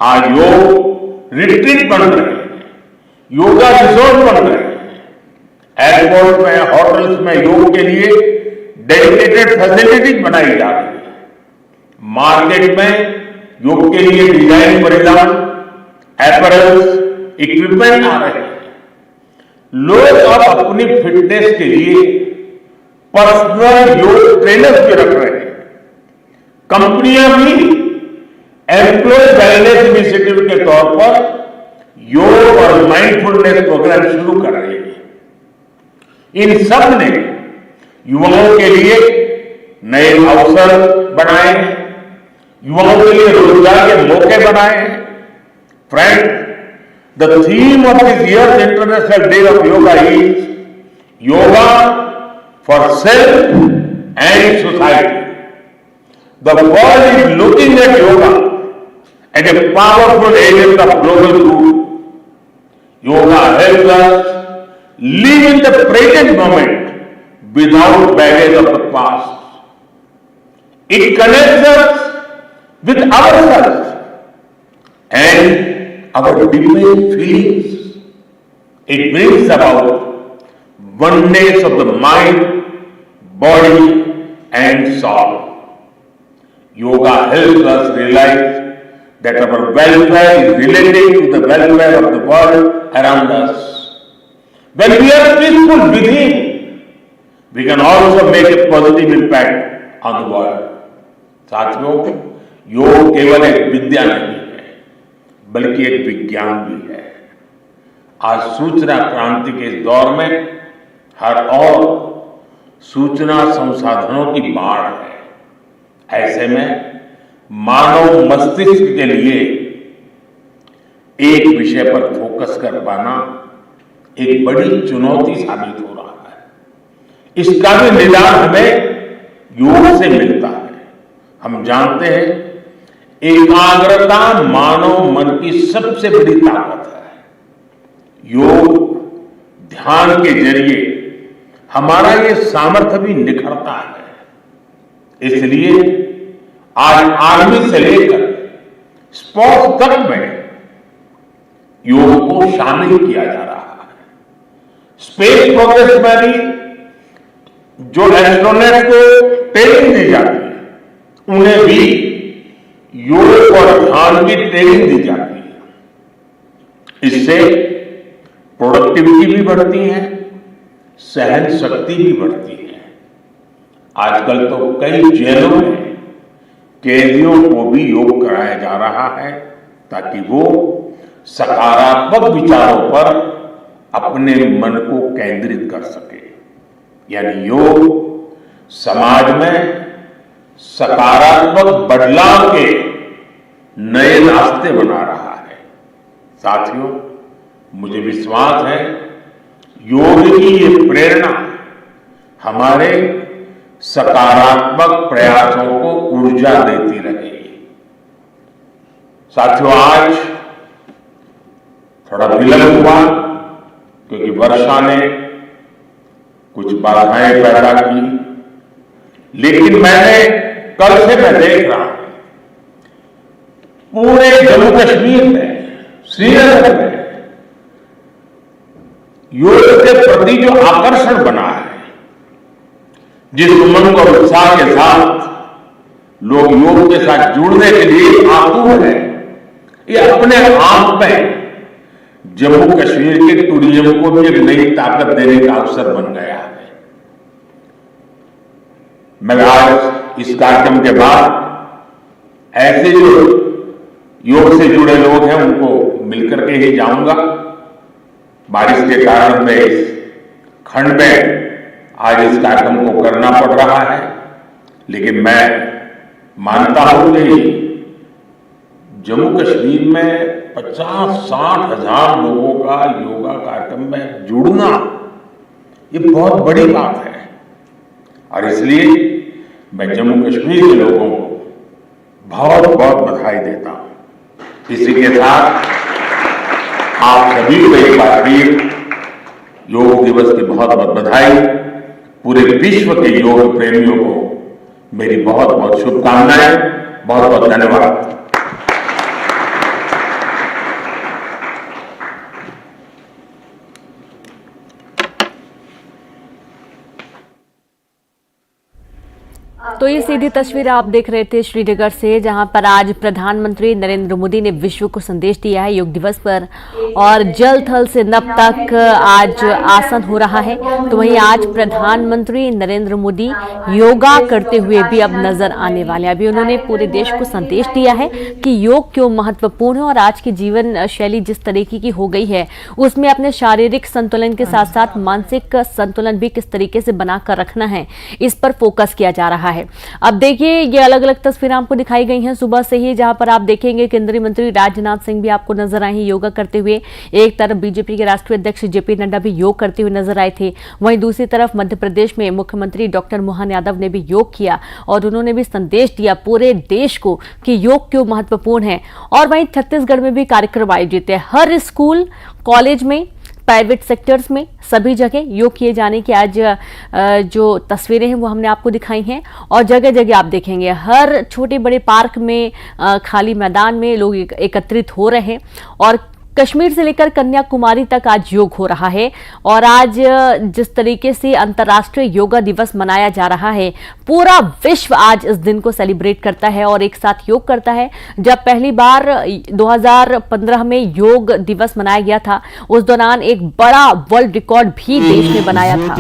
आज योग रिट्रीट बन रहे हैं, योगा रिसोर्ट बन रहे हैं। एयरपोर्ट में, होटल्स में योग के लिए डेडिकेटेड फैसिलिटीज बनाई जा रही है। मार्केट में योग के लिए डिजाइन परिधान, एपरल्स, इक्विपमेंट आ रहे हैं। लोग अब अपनी फिटनेस के लिए पर्सनल योग ट्रेनर्स भी रख रहे हैं। कंपनियां भी एम्प्लॉय वेलनेस इनिशिएटिव के तौर पर योग और माइंडफुलनेस प्रोग्राम शुरू कर रही है। इन सब ने युवाओं के लिए नए अवसर बनाए हैं, युवाओं के लिए रोजगार के मौके बनाए हैं। Friend, the theme of this year's international day of yoga is yoga for self and society. The world is looking at yoga at a powerful agent of global good. Yoga helps us live in the present moment without baggage of the past. It connects us with ourselves and our deepest feelings. It brings about oneness of the mind, body and soul. Yoga helps us realize that our welfare is related to the welfare of the world around us. When we are peaceful within, we can also make a positive impact on the world. साथियों, योग केवल एक विद्या नहीं है, बल्कि एक विज्ञान भी है। आज सूचना क्रांति के इस दौर में हर ओर सूचना संसाधनों की बाढ़ है। ऐसे में मानव मस्तिष्क के लिए एक विषय पर फोकस कर पाना एक बड़ी चुनौती साबित हो रहा है। इसका भी निदान हमें योग से मिलता है। हम जानते हैं एकाग्रता मानव मन की सबसे बड़ी ताकत है। योग ध्यान के जरिए हमारा ये सामर्थ्य भी निखरता है। इसलिए आज आर्मी से लेकर स्पोर्ट्स तक में योग को शामिल किया जा रहा है। स्पेस प्रोग्रेस में भी जो एस्ट्रोनॉट को ट्रेनिंग दी जाती है उन्हें भी योग और ध्यान की ट्रेनिंग दी जाती है। इससे प्रोडक्टिविटी भी बढ़ती है, सहन शक्ति भी बढ़ती है। आजकल तो कई जेलों में कैदियों को भी योग कराया जा रहा है ताकि वो सकारात्मक विचारों पर अपने मन को केंद्रित कर सके। यानी योग समाज में सकारात्मक बदलाव के नए रास्ते बना रहा है। साथियों, मुझे विश्वास है योग की ये प्रेरणा हमारे सकारात्मक प्रयासों को ऊर्जा देती रहेगी। साथियों, आज थोड़ा विलंब हुआ क्योंकि वर्षा ने कुछ बाधाएं पैदा की, लेकिन कल से मैं देख रहा हूं पूरे जम्मू कश्मीर में, श्रीनगर में योग के प्रति जो आकर्षण बना है, जिस उमंग और उत्साह के साथ लोग योग के साथ जुड़ने के लिए आतुर हैं, ये अपने आप में जम्मू कश्मीर के टूरिज्म को भी एक नई ताकत देने का अवसर बन गया है। मैं आज इस कार्यक्रम के बाद ऐसे जो योग से जुड़े लोग हैं उनको मिलकर के ही जाऊंगा। बारिश के कारण मैं इस खंड में आज इस कार्यक्रम को करना पड़ रहा है, लेकिन मैं मानता हूं कि जम्मू कश्मीर में 50-60 हजार लोगों का योगा कार्यक्रम में जुड़ना ये बहुत बड़ी बात है। और इसलिए मैं जम्मू कश्मीर के लोगों को बहुत बहुत बधाई देता हूं। इसी के साथ आप सभी को एक बार फिर योग दिवस की बहुत बहुत बधाई। पूरे विश्व के योग प्रेमियों को मेरी बहुत बहुत शुभकामनाएं। बहुत बहुत धन्यवाद। तो ये सीधी तस्वीर आप देख रहे थे श्रीनगर से, जहां पर आज प्रधानमंत्री नरेंद्र मोदी ने विश्व को संदेश दिया है योग दिवस पर। और जल थल से नभ तक आज आसन हो रहा है। तो वहीं आज प्रधानमंत्री नरेंद्र मोदी योगा करते हुए भी अब नजर आने वाले हैं। अभी उन्होंने पूरे देश को संदेश दिया है कि योग क्यों महत्वपूर्ण है और आज की जीवन शैली जिस तरीके की हो गई है उसमें अपने शारीरिक संतुलन के साथ साथ मानसिक संतुलन भी किस तरीके से बनाकर रखना है, इस पर फोकस किया जा रहा है। अब देखिए, ये अलग अलग तस्वीरें आपको दिखाई गई हैं सुबह से ही, जहां पर आप देखेंगे केंद्रीय मंत्री राजनाथ सिंह भी आपको नजर आए हैं योगा करते हुए। एक तरफ बीजेपी के राष्ट्रीय अध्यक्ष जेपी नड्डा भी योग करते हुए नजर आए थे। वहीं दूसरी तरफ मध्य प्रदेश में मुख्यमंत्री डॉक्टर मोहन यादव ने भी योग किया और उन्होंने भी संदेश दिया पूरे देश को कि योग क्यों महत्वपूर्ण है। और वहीं छत्तीसगढ़ में भी कार्यक्रम आयोजित है। हर स्कूल, कॉलेज में, प्राइवेट सेक्टर्स में, सभी जगह योग किए जाने की आज जो तस्वीरें हैं वो हमने आपको दिखाई हैं। और जगह जगह आप देखेंगे हर छोटे बड़े पार्क में, खाली मैदान में लोग एकत्रित हो रहे हैं। और कश्मीर से लेकर कन्याकुमारी तक आज योग हो रहा है। और आज जिस तरीके से अंतर्राष्ट्रीय योगा दिवस मनाया जा रहा है, पूरा विश्व आज इस दिन को सेलिब्रेट करता है और एक साथ योग करता है। जब पहली बार 2015 में योग दिवस मनाया गया था, उस दौरान एक बड़ा वर्ल्ड रिकॉर्ड भी देश ने बनाया था।